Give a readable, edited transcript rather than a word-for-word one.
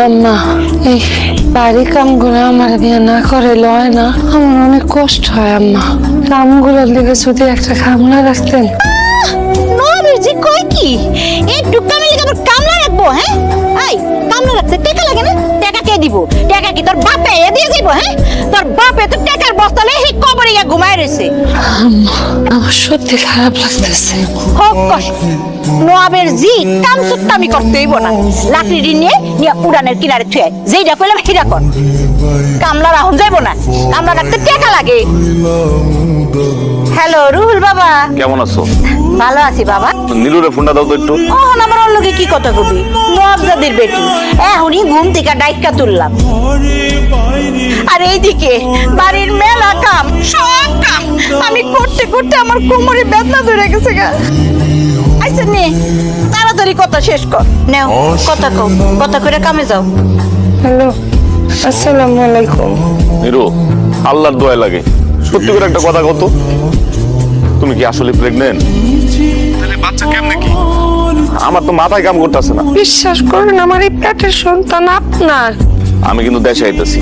আম্মা, এই বাড়ি কামগুলো আমার দিয়ে না করে লয় না, আমার অনেক কষ্ট হয় আম্মা। কামগুলোর দিকে যদি একটা কামলা রাখতেন। নবীর জি কই কি এই টুকামি লিগে আবার কামলা রাখবো? হ্যাঁ এই কামলা রাখতে টাকা লাগে না? টাকা কে দিব? টাকা কি তোর বাপে দিয়ে দিব? হ্যাঁ তোর বাপে তো টাকার বস্তালে এই কবরে গিয়া ঘুমায় রইছে। আম্মা, আমার সত্যি খারাপ লাগতেছে। হোক কষ্ট নবাবের জি কাম সুত্তামি করতে হইব না। লাকড়ি নিয়ে নিয়ে উড়ানের কিনারে থুয়ে যেইটা কইলাম হিরা কর। কামলা রাহুল যাইব না, কামলা রাখতে টাকা লাগে। হ্যালো রুহুল বাবা, কেমন আছো? ভালো আছি বাবা। নীলুরে ফোনটা দাও তো একটু। ওহন আমার ওর লগে কি কথা কবি? নবজাদির বেটি এখনই ঘুম থেকে ডাইকা তুললাম। আর এইদিকে বাড়ির মেলা কাম, সব কাম আমি করতে করতে আমার কোমরে বেদনা ধরে গেছে গা। আইসা নে তাড়াতাড়ি কথা শেষ কর। নেও কথা কও, কথা কইরা কামে যাও। হ্যালো, আসসালামু আলাইকুম। নীলু, আল্লাহর দোয়া লাগে, সত্যি করে একটা কথা কত, তুমি কি আসলে প্রেগনেন্ট? তাহলে বাচ্চা কেমনে কি? আমার তো মাথায় কাম করতেছে না। বিশ্বাস করেন, আমার এই পেটের সন্তান আপনার। আমি কিন্তু দেশে আইতাছি।